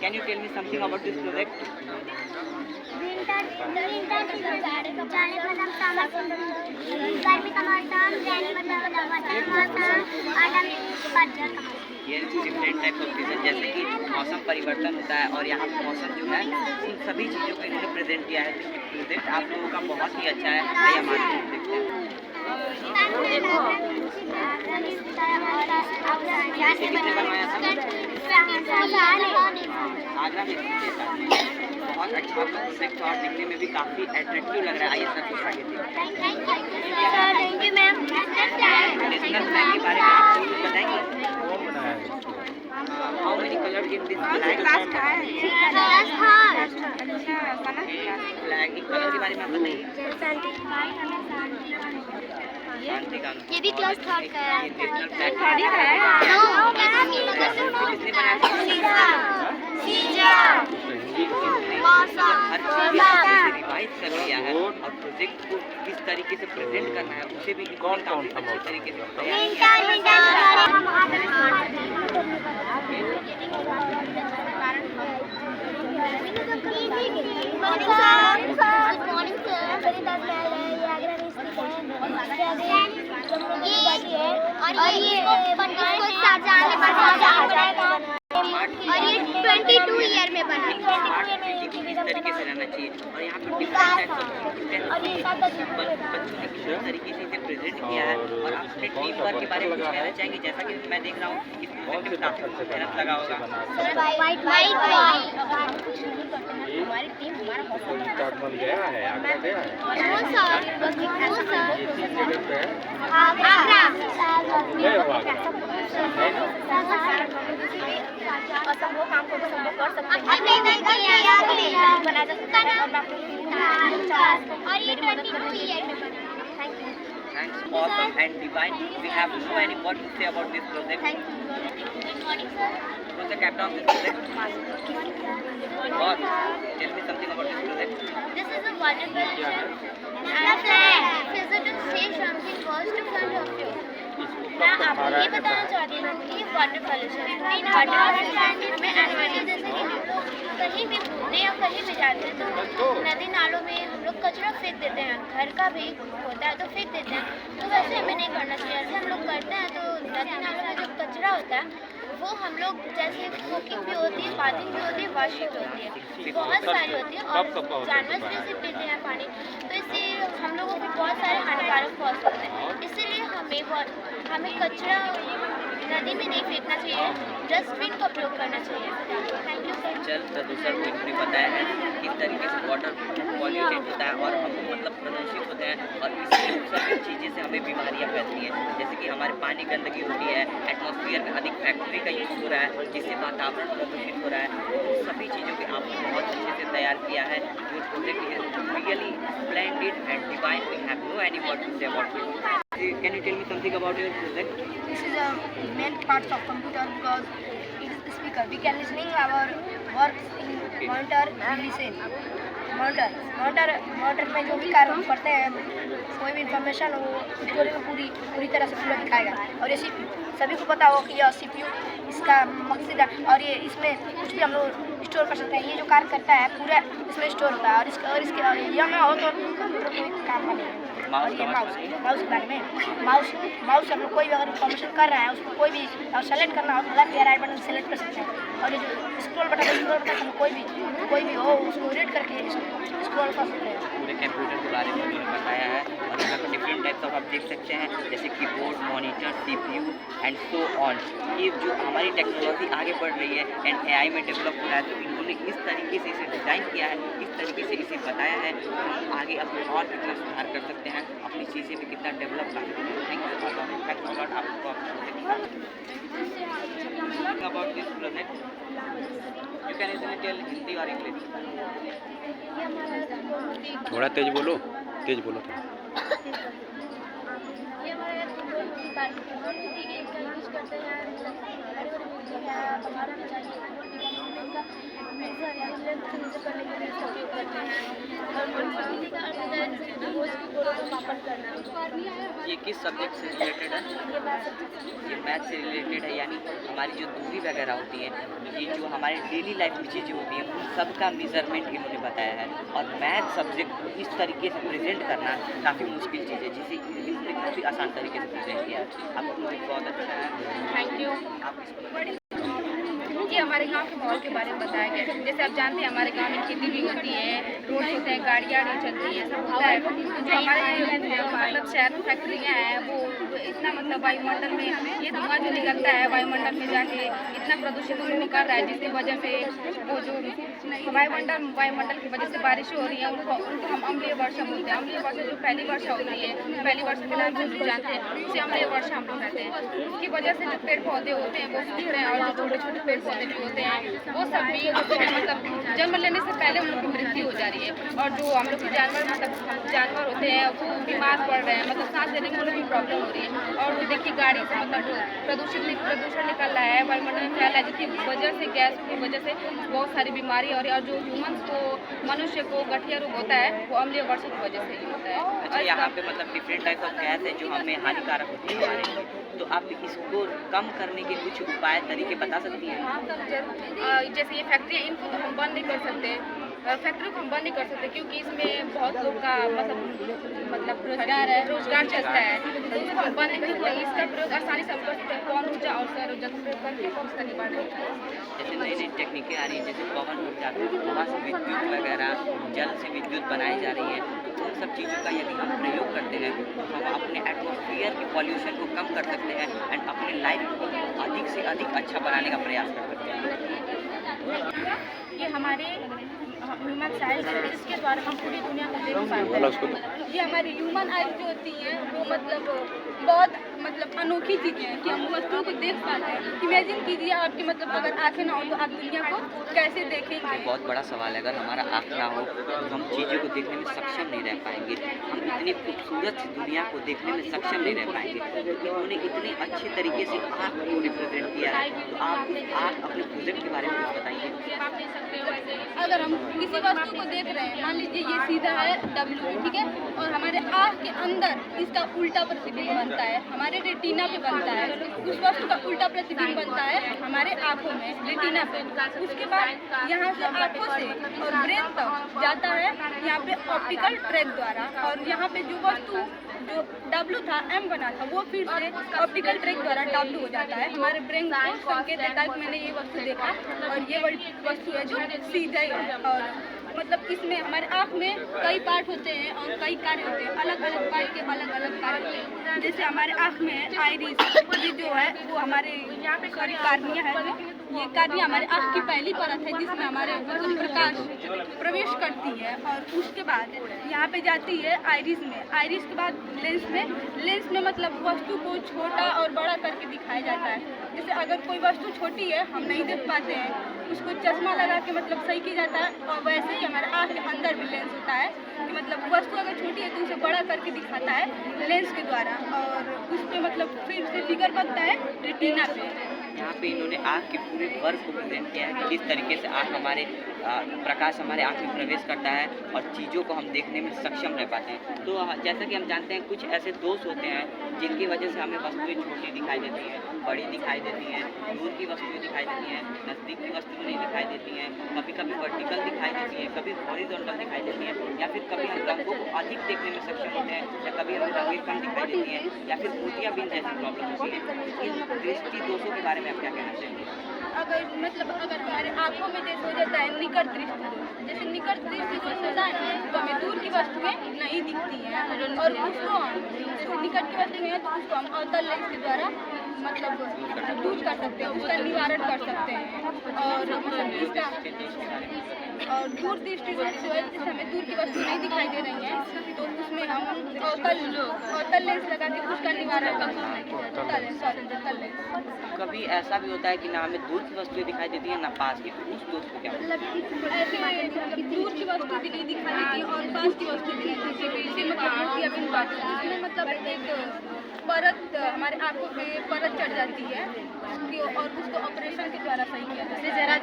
Can you tell me something about this project? ये different type off season, जैसे कि मौसम परिवर्तन होता है और यहाँ पे मौसम जो है उन सभी चीज़ों को इन्होंने प्रेजेंट किया है। प्रोजेक्ट आप लोगों का बहुत ही अच्छा है। आइए हमारे देखते हैं। किसने बनवाया था? आगरा में बहुत अच्छा आपका प्रोजेक्ट और दिखने में भी काफ़ी अट्रैक्टिव लग रहा है। आइए सर कुछ आगे देखिए। नेशनल फ्लैग के बारे में आप कुछ बताएंगे? How many colors in this flag? Flag के कलर के बारे में आप बताइए। ये भी क्लास 3 का है। नेशनल फ्लैग हर चीज रिवाइज कर लिया है और प्रोजेक्ट को किस तरीके से प्रेजेंट करना है उसे भी कौन अच्छे तरीके से और ये 22 ईयर में बना। इस तरीके से रहना चाहिए और यहाँ पे डिफरेंट बच्चों ने किस तरीके से इसे प्रेजेंट किया है और आप अपने टीम वर्क के बारे में कुछ कहना चाहेंगे? जैसा कि मैं देख रहा हूँ इस प्रोजेक्ट में काफी मेहनत लगा होगा। हमारी टीम हमारा असंभव काम को संभव कर सकते हैं। बना जा सकता है और ये 22 ईयर में बना। Thanks, awesome and divine. We have no any what to say about this project. Thank you. Good morning, sir. Who's the captain of this project? Boss, tell me something about this project. This is a water pollution. And flag. Visit and say something goes to front of you. मैं आपको ये बताना चाहती हूँ कि water pollution में environment जैसे कि हम लोग कहीं भी घूमने या कहीं भी जाते हैं तो नदी नालों में हम लोग कचरा फेंक देते हैं। घर का भी होता है तो फेंक देते हैं, तो वैसे हमें नहीं करना चाहिए। ऐसे हम लोग करते हैं तो नदी नालों में जो कचरा होता है वो हम लोग जैसे कुकिंग भी होती है, बाथिंग भी होती है, वॉशिंग भी होती है, बहुत सारी होती है और जानवर भी इसे पीते हैं पानी, तो इससे हम लोगों को बहुत सारे हानिकारक पहुँच सकते हैं। इसीलिए हमें कचरा नदी में नहीं फेंकना चाहिए, डस्टबिन का उपयोग करना चाहिए। Thank you sir. जल प्रदूषण को इन्होंने बताया है किस तरीके से वाटर पॉल्यूटेड होता है और हम मतलब प्रदूषित होते हैं और इससे सभी चीज़ें से हमें बीमारियां फैलती हैं, जैसे कि हमारे पानी गंदगी होती है, एटमॉस्फेयर में अधिक फैक्ट्री का यूज हो रहा है जिससे वातावरण प्रदूषित हो रहा है। तो सभी चीज़ों के आपने बहुत अच्छे से तैयार किया है। जो project is really splendid and divine. We have no any word to say about this. Can you tell me something about your project? This is a main part of computer because it is speaker. We can listening our work in monitor. We listen. Monitor में जो भी कार्य हम करते हैं, कोई भी information वो स्टोरी में पूरी तरह से पूरा दिखाएगा। और ये CPU सभी को पता हो कि यह CPU इसका मकसद है और ये इसमें कुछ भी हम लोग स्टोर कर सकते हैं। ये जो कार्य करता है पूरा इसमें स्टोर होता है और इसके यह ना हो तो कंप्यूटर कोई काम बनेगा। और ये माउस के बारे में माउस हम लोग कोई भी अगर इन्फॉर्मेशन कर रहे हैं उसको कोई भी सेलेक्ट करना हो तो लेफ्ट या राइट बटन सेलेक्ट कर सकते हैं। और ये जो स्क्रॉल बटन हम कोई भी हो उसको रीड करके स्क्रॉल कर सकते हैं। पूरे कंप्यूटर के बारे में उन्होंने बताया है और यहाँ पर डिफरेंट टाइप्स ऑफ आप देख सकते हैं जैसे keyboard, monitor, CPU and so on. ये जो हमारी टेक्नोलॉजी आगे बढ़ रही है एंड AI में डेवलप हो रहा है, तो इन्होंने इस तरीके से इसे डिज़ाइन किया है, इस तरीके से इसे बताया है कि हम आगे अपने और कितना सुधार कर सकते हैं, अपनी चीज़ें भी कितना डेवलप कर सकते हैं। थैंक यू लॉट आपको about this project. You can easily tell Hindi और इंग्लिश। थोड़ा तेज बोलो ये हमारे यूज करते हैं करने के लिए उपयोग करते हैं और का ये किस सब्जेक्ट से रिलेटेड है? ये मैथ से रिलेटेड है, यानी हमारी जो दूरी वगैरह होती है, ये जो हमारे डेली लाइफ में चीज़ें होती हैं, उन सब का मेजरमेंट इन्होंने बताया है। और मैथ सब्जेक्ट को इस तरीके से प्रेजेंट करना काफ़ी मुश्किल चीज़ है, जिसे इन्होंने काफ़ी आसान तरीके से प्रेजेंट किया है। आपका प्रोजेक्ट बहुत अच्छा है, थैंक यू। आप इसको ये हमारे गांव के माहौल के बारे में बताया गया है। जैसे आप जानते हैं हमारे गांव में खेती भी होती है, रोड होते हैं, गाड़ियाँ नहीं चलती है, सब होता है। जो हमारे मतलब शहर में फैक्ट्रियाँ हैं वो इतना मतलब वायुमंडल में ये धुआं जो निकलता है वायुमंडल में जाके इतना प्रदूषित निकल रहा है, जिसकी वजह से वो जो वायुमंडल की वजह से बारिशें हो रही हैं उनको हम अम्लीय वर्षा बोलते हैं। अम्लीय वर्षा जो पहली वर्षा हो रही है, पहली वर्षा के नाम से हम जानते हैं, उसे अम्लीय वर्षा हम लोग कहते हैं। उसकी वजह से जो पेड़ पौधे होते हैं वो सूख रहे हैं और जो छोटे छोटे पेड़ पौधे भी होते हैं वो सब भी मतलब जन्म लेने से पहले उन लोग की मृत्यु हो जा रही है। और जो हम लोग के जानवर होते हैं वो बीमार पड़ रहे हैं, मतलब सांस लेने में उन्हें भी प्रॉब्लम हो रही है। और देखिए गाड़ी से मतलब प्रदूषण निकल रहा है, वायुमंडल में फैल रहा है, जिसकी वजह से गैस की वजह से बहुत सारी बीमारी और जो ह्यूमन्स को मनुष्य को गठिया रोग होता है वो अम्लीय वर्षा की वजह से ही होता है। अच्छा, यहाँ पे मतलब डिफरेंट टाइप ऑफ गैस है जो हमें हानिकारक होती है हमारे लिए, तो आप इसको कम करने के कुछ उपाय तरीके बता सकती हैं? हाँ तब जरूर। जैसे ये फैक्ट्री इनको तो हम बंद नहीं कर सकते, फैक्ट्री को हम बंद नहीं कर सकते क्योंकि इसमें बहुत लोग का मतलब रोजगार चलता है, तो इसको हम बंद नहीं कर सकते। इसका प्रयोग आसानी से हम कर सकते हैं, पवन ऊर्जा और सौर ऊर्जा का प्रयोग करके इसका निवारण होता है। जैसे नई नई टेक्निकें आ रही हैं, जैसे पवन ऊर्जा, हवा से विद्युत वगैरह, जल से विद्युत बनाई जा रही है, तो उन सब चीज़ों का यदि हम प्रयोग करते हैं तो हम अपने एटमॉस्फेयर के पॉल्यूशन को कम कर सकते हैं एंड अपने लाइफ को अधिक से अधिक अच्छा बनाने का प्रयास कर सकते हैं। ये हमारे ह्यूमन साइज है, इसके द्वारा हम पूरी दुनिया को देख पाते हैं। ये हमारी ह्यूमन आइज जो होती हैं वो बहुत अनोखी चीज़ें हैं कि हम वस्तुओं को देख पाते हैं। इमेजिन कीजिए आपकी अगर आँखें ना हो तो आप दुनिया को कैसे देखेंगे? बहुत बड़ा सवाल है, अगर हमारा आँख ना हो तो हम चीज़ों को देखने में सक्षम नहीं रह पाएंगे, हम इतनी खूबसूरत दूनिया को देखने में सक्षम नहीं रह पाएंगे। इन्होंने इतने अच्छे तरीके से आँख को रिप्रेजेंट किया है, तो आप अपने प्रोजेक्ट के बारे में कुछ बताइए। अगर हम किसी वस्तु को देख रहे हैं, मान लीजिए ये सीधा है W, ठीक है, और हमारे आँख के अंदर इसका उल्टा प्रतिबिंब बनता है, हमारे रेटिना पे बनता है। उस वस्तु का उल्टा प्रतिबिंब बनता है हमारे आँखों में, रेटिना पे। उसके बाद यहाँ से आँखों से और ब्रेन तक जाता है यहाँ पे ऑप्टिकल ट्रैक द्वारा, और यहाँ पे जो वस्तु जो W था M बना था वो फिर से ऑप्टिकल ट्रैक द्वारा W हो जाता है। हमारे ब्रेन को संकेत देता है कि मैंने ये वस्तु देखा और ये वस्तु है जो सीधा ही है। और इसमें हमारे आँख में कई पार्ट होते हैं और कई कार्य होते हैं, अलग अलग पार्ट के अलग अलग कार्य होते हैं। जैसे हमारे आँख में आइरिस ये जो है वो हमारे कार्निया है, ये कार्निया हमारे आँख की पहली परत है जिसमें हमारे प्रकाश प्रवेश करती है। और उसके बाद यहाँ पे जाती है आइरिस में, आइरिस के बाद लेंस में वस्तु को छोटा और बड़ा करके दिखाया जाता है। जैसे अगर कोई वस्तु छोटी है हम नहीं देख पाते हैं, उसको चश्मा लगा के सही किया जाता है। और वैसे ही हमारे आँख के अंदर भी लेंस होता है कि वस्तु अगर छोटी है तो उसे बड़ा करके दिखाता है लेंस के द्वारा, और उस पर फिर से फिगर बनता है रेटिना पे। यहाँ पे इन्होंने आँख के पूरे वर्क को प्रेजेंट किया है कि किस तरीके से आँख प्रकाश हमारे आँख में प्रवेश करता है और चीज़ों को हम देखने में सक्षम रह पाते हैं। तो जैसा कि हम जानते हैं कुछ ऐसे दोष होते हैं जिनकी वजह से हमें वस्तुएं छोटी दिखाई देती हैं, बड़ी दिखाई देती हैं, दूर की वस्तुएं दिखाई देती हैं, नज़दीक की वस्तुएं नहीं दिखाई देती हैं, कभी कभी वर्टिकल दिखाई देती हैं, कभी हॉरिजॉन्टल दिखाई देती हैं, या फिर कभी हम रंगों को अधिक देखने में सक्षम होते हैं, या कभी हमें रंगें कम दिखाई देती हैं, या फिर मोतियाबिंद जैसी प्रॉब्लम होती है। इन दृष्टि दोषों के बारे में आप क्या कहना चाहेंगे? अगर हमारे आँखों में जैसे हो जाता है निकट दृष्टि दोष, जैसे निकट दृष्टि दोष होता है तो हमें दूर की वस्तुएं नहीं दिखती हैं, और उसको हम जैसे निकट की वस्तुएं हैं तो उसको हम अवतल लेंस के द्वारा दूर कर सकते हैं, उसका निवारण कर सकते हैं। और इसका और दूर दृष्टि दोष जो है, जैसे हमें दूर की वस्तु नहीं दिखाई दे रही है तो उसमें हम अवतल लेंस लगा के उसका निवारण कर सकते हैं। कभी ऐसा भी होता है कि ना हमें दूर की वस्तुएं दिखाई देती हैं ना पास की, उस दोष को क्या ऐसे दूर की वस्तु भी नहीं दिखाई देती है और पास की वस्तु भी नहीं दिखती है। इसमें एक परत हमारे आंखों पे परत चढ़ जाती है और उसको ऑपरेशन के द्वारा सही किया जाता है।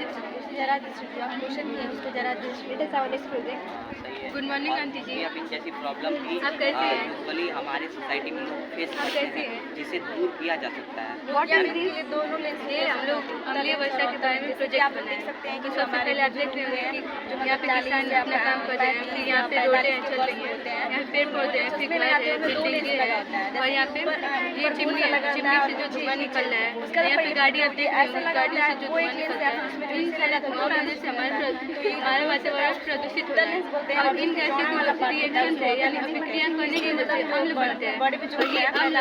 गुड मॉर्निंग आंटी जी। अभी जैसी प्रॉब्लम भी आप कैसे हैं? यूजुअली हमारे सोसाइटी में लोग फेस करते हैं, जिसे दूर किया जा सकता है। ये दोनों लेंस से हम लोग अगले वर्ष के बारे में प्रोजेक्ट बनाए सकते हैं कि सबसे पहले आप देख रहे होंगे कि यहाँ पे किसान ने अपना काम कर रहे हैं, फिर यहाँ पे रोडें चल रही होते हैं, यहाँ पेड़ पौधे हैं, फिर घर है, बिल्डिंग है, और यहाँ पे ये चिमनी से जो धुआं निकल रहा है, यहाँ पे गाड़ी आप देख रहे होंगे, गाड़ी से जो धुआं निकलता है, इन सारे धुआं की वजह से हमारा वातावरण प्रदूषित हो रहा है। और इन गैसों को रिएक्शन से यानी अभिक्रिया करने की वजह से अम्ल बढ़ते हैं, और ये अम्ल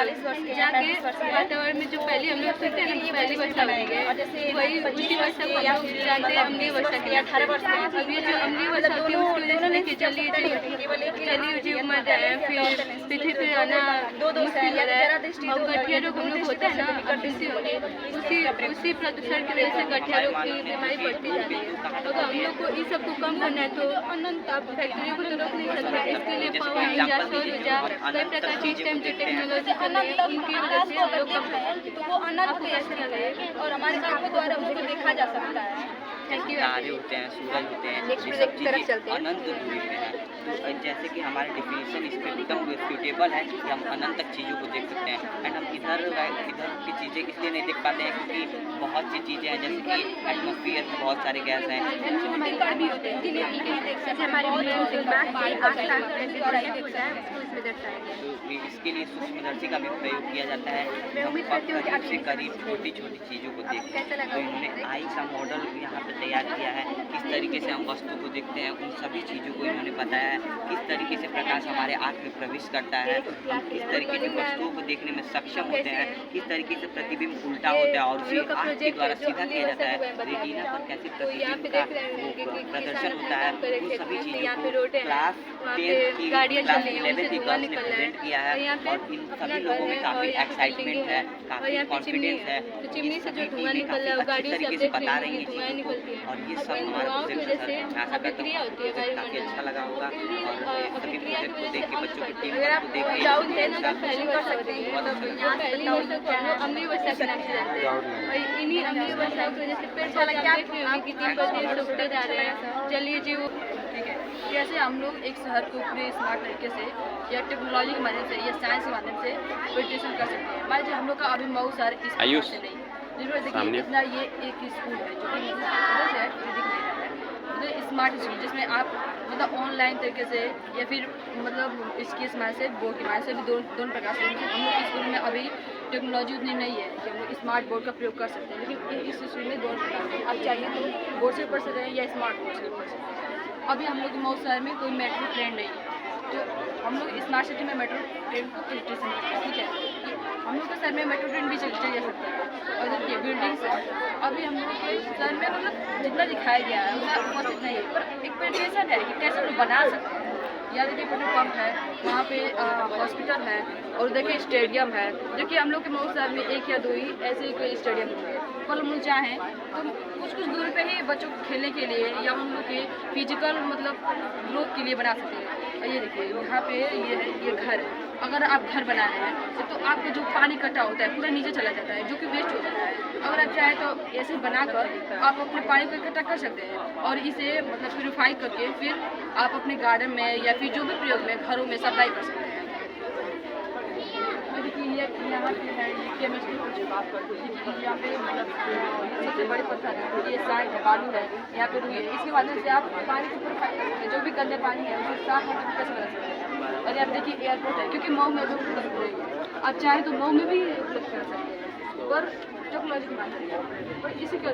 जाके वातावरण में जो पहले हम लोग सोचते हैं कि पहली वर्षा होगी, वही उसी वर्षा को हम लोग जानते हैं अम्लीय वर्षा के लिए। अब ये जो अम्लीय वर्षा होती है उसकी वजह से देखिए जलीय जीव मर रहे हैं, फिर पृथ्वी पर आना मुश्किल हो रहा है। और गठिया रोग हम लोग होता है ना, उसी प्रदूषण की वजह से गठिया रोग की बीमारी बढ़ती जा रही है। अगर हम लोग को इस सब को कम करना है तो अनंत फैक्ट्रियों को तो रोक नहीं सकते, इसके लिए पावर ऊर्जा, सौर ऊर्जा, कई प्रकार की स्टेम जो टेक्नोलॉजी चल रही है इनकी वजह से हम लोग कम तो वो अनंत को ऐसे लगे और हमारे आंखों द्वारा उसको देखा जा सकता है। तारे होते हैं, सूरज होते हैं, ये सब चीज़ें अनंत दूरी पे हैं। तो जैसे कि हमारे डिफिनीशन इस पर एकदम सूटेबल है कि हम अनंत तक चीज़ों को देख सकते हैं। एंड हम इधर की चीज़ें इसलिए नहीं देख पाते हैं क्योंकि बहुत सी चीज़ें हैं, जैसे कि एटमॉस्फेयर में बहुत सारे गैस हैं। तो इसके लिए सूक्ष्मदर्शी का भी प्रयोग किया जाता है, हम करीब से करीब छोटी छोटी चीज़ों को देखते हैं। तो इन्होंने आई का मॉडल यहाँ पे तैयार किया है, किस तरीके से हम वस्तु को देखते हैं, उन सभी चीज़ों को इन्होंने बताया है, किस तरीके से प्रकाश हमारे आँख में प्रवेश करता है, हम किस तरीके की वस्तुओं को देखने में सक्षम होते हैं, किस तरीके से प्रतिबिंब उल्टा होता है और उसे आँख के द्वारा सीधा किया जाता है, रेटिना पर कैसे प्रतिबिंब का प्रदर्शन होता है, उन सभी चीज़ों को क्लास 10 की क्लास 11 की गर्ल्स ने प्रेजेंट किया है। और इन सभी लोगों में काफ़ी एक्साइटमेंट है, काफ़ी कॉन्फिडेंस है, ये सभी टीमें काफ़ी अच्छी तरीके से बता रही हैं चीज़ों को। और ये सब हमारा प्रोजेक्ट है, आशा करता हूँ प्रोजेक्ट काफ़ी अच्छा लगा होगा और सभी प्रोजेक्ट को देख के बच्चों की टीम को देख के अम्लीय वर्षा के नाम से जानते हैं और इन्हीं अम्लीय वर्षा की वजह से पेड़ पौधे देख रहे होंगे कि दिन ब दिन सूखते जा रहे हैं, जलीय जीव। ठीक है, जैसे हम लोग एक शहर को पूरे स्मार्ट तरीके से या टेक्नोलॉजी के माध्यम से या साइंस के माध्यम से प्रेजेंटेशन कर सकते हैं। मान लीजिए हम लोग का अभी मऊ शहर इस आयुष से नहीं, जिसमें देखिए इतना ये एक स्कूल है जो कि मतलब है, ये दिख नहीं रहा है, मतलब स्मार्ट स्कूल जिसमें आप मतलब ऑनलाइन तरीके से या फिर मतलब इसके इस्तेमाल से बोर्ड के माध्यम से भी दोनों प्रकार से हम लोग स्कूल में अभी टेक्नोलॉजी उतनी नहीं है कि हम लोग स्मार्ट बोर्ड का प्रयोग कर सकते हैं, लेकिन इस स्कूल में दोनों प्रकार से आप चाहिए तो बोर्ड से पढ़ सकते हैं या स्मार्ट बोर्ड से पढ़ सकते हैं। अभी हम लोग मऊ शहर में कोई मेट्रो ट्रेन नहीं है, तो हम लोग स्मार्ट सिटी में मेट्रो ट्रेन को स्टेशन है, ठीक है, हम लोग के शहर में मेट्रो ट्रेन भी चल जा सकता है। और देखिए बिल्डिंग्स है, अभी हम लोग के शहर में मतलब जितना दिखाया गया है उतना उपस्थित नहीं है, पर एक प्रेजेंटेशन है कि कैसे हम लोग बना सकते हैं। या देखिए पेट्रोल पंप है, वहाँ पे हॉस्पिटल है, और देखिए स्टेडियम है। देखिए हम लोग के मऊ शहर में एक या दो ही ऐसे ही कोई स्टेडियम होंगे, पर हम लोग चाहें तो कुछ दूर पे ही बच्चों को खेलने के लिए या उन लोग के फिजिकल मतलब ग्रोथ के लिए बना सकते हैं। और ये देखिए यहाँ पे ये घर है, अगर आप घर बना रहे हैं तो आपको जो पानी इकट्ठा होता है पूरा नीचे चला जाता है, जो कि वेस्ट हो जाता है। अगर आप चाहें तो ऐसे बनाकर आप अपने पानी को इकट्ठा कर सकते हैं और इसे मतलब प्यूरीफाई करके फिर आप अपने गार्डन में या फिर जो भी प्रयोग में घरों में सप्लाई कर सकते हैं। यहाँ पे है केमिस्ट्री की बात करते हैं, यहाँ पे मतलब सबसे बड़े पत्थर है, ये साइड है, बालू है, यहाँ पे रुई है, इसके माध्यम से आप पानी को प्यूरीफाई कर सकते हैं, जो भी गंदे पानी है उसे साफ और कैसे बना सकते हैं। और यहाँ पे देखिए एयरपोर्ट है, क्योंकि मऊ में लोग आप चाहें तो मऊ में भी उपलब्ध कर सकते हैं, पर टेक्नोलॉजी की बात है, पर इसी के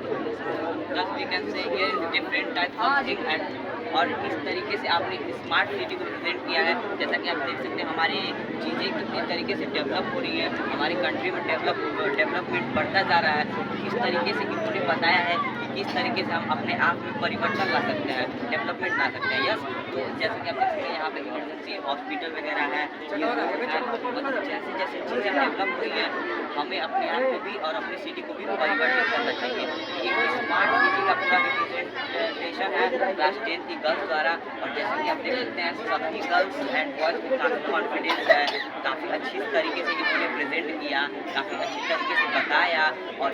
और इस तरीके से आपने स्मार्ट सिटी को प्रेजेंट किया है। जैसा कि आप देख सकते हैं हमारी चीज़ें कितनी तरीके से डेवलप हो रही हैं, हमारी कंट्री में डेवलपमेंट बढ़ता जा रहा है। इस तरीके से इन्होंने बताया है कि किस तरीके से हम अपने आप में परिवर्तन ला सकते हैं, डेवलपमेंट ला सकते हैं। यस, तो जैसे कि आप देख सकते हैं यहाँ पे इमरजेंसी हॉस्पिटल वगैरह है, मतलब जैसे जैसे चीज़ें डेवलप हुई हैं हमें अपने आप को भी और अपनी सिटी को भी परिवर्तित करना चाहिए। एक स्मार्ट सिटी का पूरा रिप्रेजेंटेशन है क्लास 10 की गर्ल्स द्वारा। और जैसे कि आप देख सकते हैं सभी गर्ल्स एंड बॉयज़ को काफ़ी कॉन्फिडेंस है, काफ़ी काफ़ी अच्छी तरीके से इन्होंने प्रेजेंट किया, काफ़ी अच्छी तरीके से बताया। और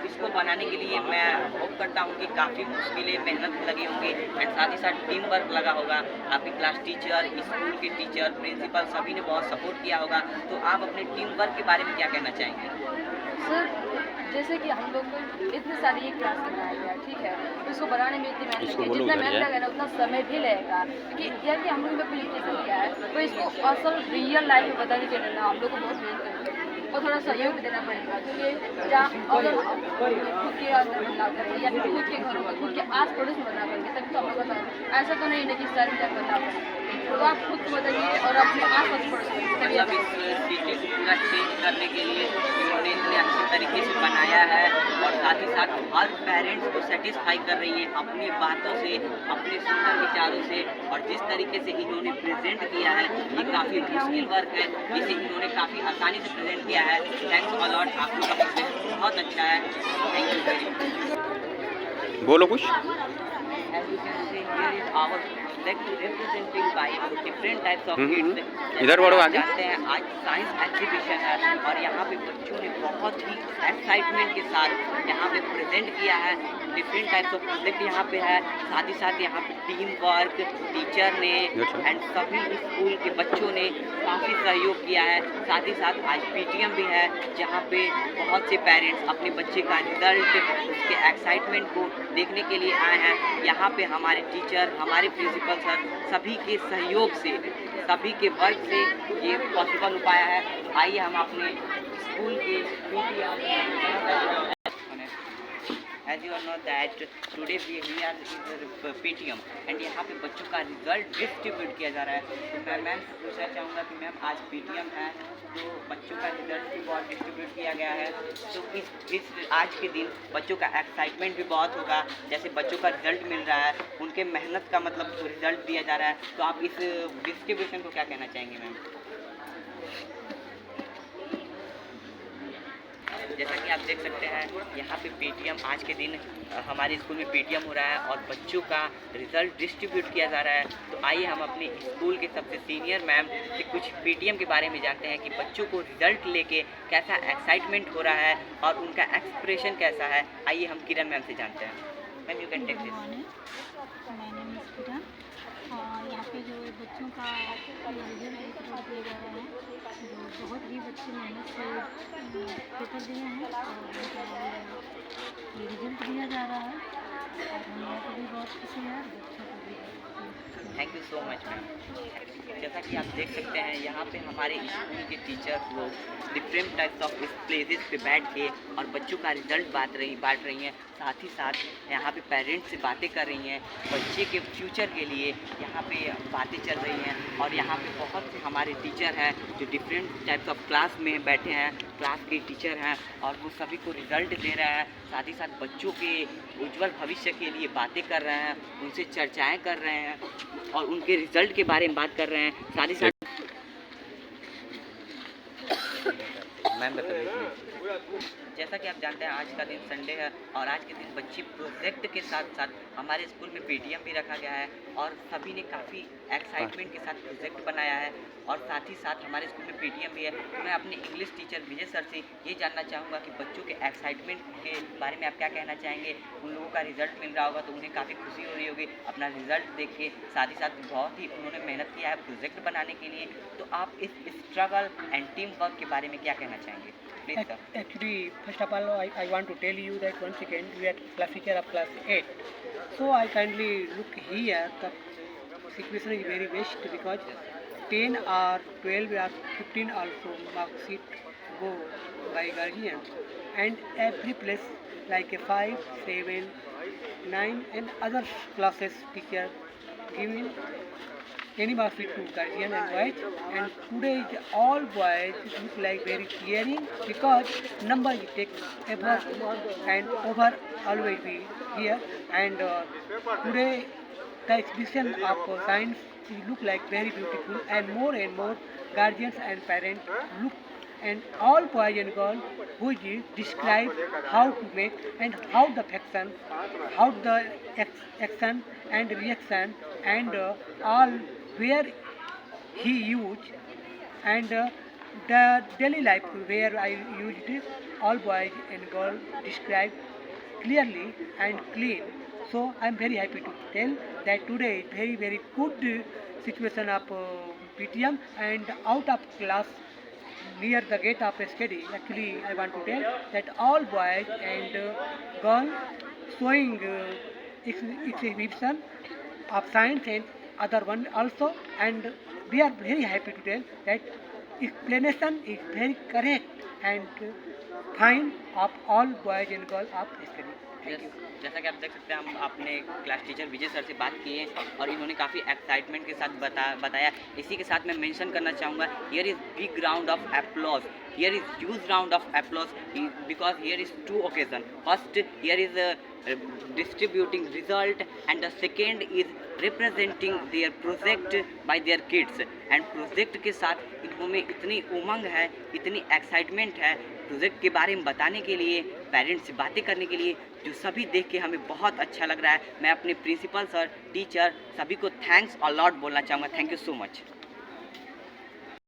इसको बनाने के लिए मैं होप करता हूँ कि काफ़ी मुश्किलें मेहनत लगी होंगी एंड साथ ही साथ टीम वर्क लगा होगा। आपकी क्लास टीचर, स्कूल के टीचर, प्रिंसिपल सभी ने बहुत सपोर्ट किया होगा। तो आप अपने टीम वर्क के बारे में क्या कहना चाहेंगे? सर जैसे कि हम लोग को इतनी सारी एक क्लास बनाया गया, ठीक है, तो इसको बनाने में इतनी मेहनत लगी, जितना मेहनत लगेगा उतना समय भी लगेगा, क्योंकि यार कि हम लोग ने प्रेजेंटेशन किया है तो इसको असल रियल लाइफ में बताने के लिए ना हम लोग को बहुत मेहनत करनी है और थोड़ा सहयोग भी देना पड़ेगा। क्योंकि जहाँ अगर खुद के अंदर बदलाव करेंगे या फिर खुद के घरों में, खुद के आस पड़ोस में बदलाव करेंगे तभी तो हम लोग का ऐसा तो नहीं है कि सर तक बदलाव करेंगे। तो आप खुद को बताइए और अपने आस पास पड़ोस में मतलब इस सिटी को पूरा चेंज करने के लिए इन्होंने इतने अच्छे तरीके से बनाया है और साथ ही साथ हर पेरेंट्स को सेटिस्फाई कर रही है अपनी बातों से, अपने सुंदर विचारों से। और जिस तरीके से इन्होंने प्रेजेंट किया है ये काफ़ी मुश्किल वर्क है, जिसे इन्होंने काफ़ी आसानी से प्रेजेंट किया है। थैंक्स अ लॉट, आप लोग का प्रेजेंट बहुत अच्छा है। Thank you very much. बोलो कुछ। As you can see, here is our representing by different types of kids. इधर बढ़ो आगे। जानते हैं आज साइंस एग्जीबिशन है और यहाँ पे बच्चों ने बहुत ही एक्साइटमेंट के साथ यहाँ पे प्रेजेंट किया है। डिफरेंट टाइप्स ऑफ प्रोजेक्ट यहाँ पे है, साथ ही साथ यहाँ पे टीम वर्क, टीचर ने एंड सभी स्कूल के बच्चों ने काफ़ी सहयोग किया है। साथ ही साथ आज पीटीएम भी है जहाँ पे बहुत से पेरेंट्स अपने बच्चे का रिजल्ट, उसके एक्साइटमेंट को देखने के लिए आए हैं। यहाँ पे हमारे टीचर, हमारे प्रिंसिपल सर सभी के सहयोग से, सभी के वर्क से ये पॉसिबल हो पाया है। आइए हम अपने स्कूल के PTM, as you all know that today we are in the PTM and यहाँ पे बच्चों का रिजल्ट डिस्ट्रीब्यूट किया जा रहा है। तो मैं मैम से पूछना चाहूँगा कि मैम आज PTM है तो बच्चों का रिजल्ट भी बहुत डिस्ट्रीब्यूट किया गया है, तो इस आज के दिन बच्चों का एक्साइटमेंट भी बहुत होगा। जैसे बच्चों का रिजल्ट मिल रहा है, उनके मेहनत का मतलब रिजल्ट दिया जा रहा है, तो आप इस डिस्ट्रीब्यूशन को क्या कहना चाहेंगे मैम? जैसा कि आप देख सकते हैं यहाँ पे पीटीएम आज के दिन हमारे स्कूल में पीटीएम हो रहा है और बच्चों का रिजल्ट डिस्ट्रीब्यूट किया जा रहा है। तो आइए हम अपने स्कूल के सबसे सीनियर मैम से कुछ पीटीएम के बारे में जानते हैं कि बच्चों को रिजल्ट लेके कैसा एक्साइटमेंट हो रहा है और उनका एक्सप्रेशन कैसा है। आइए हम किरण मैम से जानते हैं। Ma'am you can take this. My name is Kiran. यहाँ पे जो बच्चों का रिजल्ट दिया जा रहा है, जो बहुत ही बच्चे मेहनत से पेपर दिए हैं और ये रिजल्ट दिया जा रहा है और हम लोगों को भी बहुत खुशी है, बच्चों को भी। Thank you so much ma'am. जैसा कि आप देख सकते हैं यहाँ पे हमारे स्कूल के टीचर्स लोग डिफरेंट टाइप्स ऑफ प्लेसेस पे बैठ के और बच्चों का रिजल्ट बांट रही हैं। साथ ही साथ यहाँ पे पेरेंट्स से बातें कर रही हैं, बच्चे के फ्यूचर के लिए यहाँ पे बातें चल रही हैं। और यहाँ पे बहुत से हमारे टीचर हैं जो डिफरेंट टाइप्स ऑफ क्लास में बैठे हैं, क्लास के टीचर हैं और वो सभी को रिजल्ट दे रहे हैं। साथ ही साथ बच्चों के उज्जवल भविष्य के लिए बातें कर रहे हैं, उनसे चर्चाएँ कर रहे हैं और उनके रिजल्ट के बारे में बात कर रहे हैं। साथ ही साथ मैम बताइए। जैसा कि आप जानते हैं आज का दिन संडे है और आज के दिन बच्चे प्रोजेक्ट के साथ साथ हमारे स्कूल में पीटीएम भी रखा गया है और सभी ने काफ़ी एक्साइटमेंट के साथ प्रोजेक्ट बनाया है और साथ ही साथ हमारे स्कूल में पीटीएम भी है। तो मैं अपने इंग्लिश टीचर विजय सर से ये जानना चाहूँगा कि बच्चों के एक्साइटमेंट के बारे में आप क्या कहना चाहेंगे। उन लोगों का रिजल्ट मिल रहा होगा तो उन्हें काफ़ी खुशी हो रही होगी अपना रिजल्ट देख के। साथ ही साथ बहुत ही उन्होंने मेहनत किया है प्रोजेक्ट बनाने के लिए। तो आप इस स्ट्रगल एंड टीम वर्क के बारे में क्या कहना चाहेंगे? Actually, first of all, I want to tell you that once again we are class teacher of class 8. So I kindly look here. The situation is very best because 10 or 12 or 15 also mark sheet go by guardian, and every place like a 5, 7, 9 and other classes teacher giving any mark sheet to guardian and boys. And today all boys look like very caring because number it takes effort and over always be here. And today the exhibition of science look like very beautiful, and more guardians and parents look, and all boys and girls who describe how to make and how the action, how the action and reaction and all where he used and the daily life where I used all boys and girls described clearly and clean. So I am very happy to tell that today is very good situation of PTM and out of class near the gate of study. Actually, I want to tell that all boys and girls showing exhibition of science and other one also, and we are very happy to tell that explanation is very correct and fine of all boys and girls of study. Thank you. जैसा कि आप देख सकते हैं, हम अपने class teacher विजय sir से बात किए और इन्होंने काफ़ी एक्साइटमेंट के साथ बताया। इसी के साथ मैं मेंशन करना चाहूँगा, here is big round of applause, here is huge round of applause because here is two occasion. First here is distributing result and the second is representing their project by their kids, and project के साथ इनमें इतनी उमंग है, इतनी excitement है project के बारे में बताने के लिए, पेरेंट्स से बातें करने के लिए, जो सभी देख के हमें बहुत अच्छा लग रहा है। मैं अपने प्रिंसिपल सर, टीचर सभी को थैंक्स अ लॉट बोलना चाहूँगा। Thank you so much.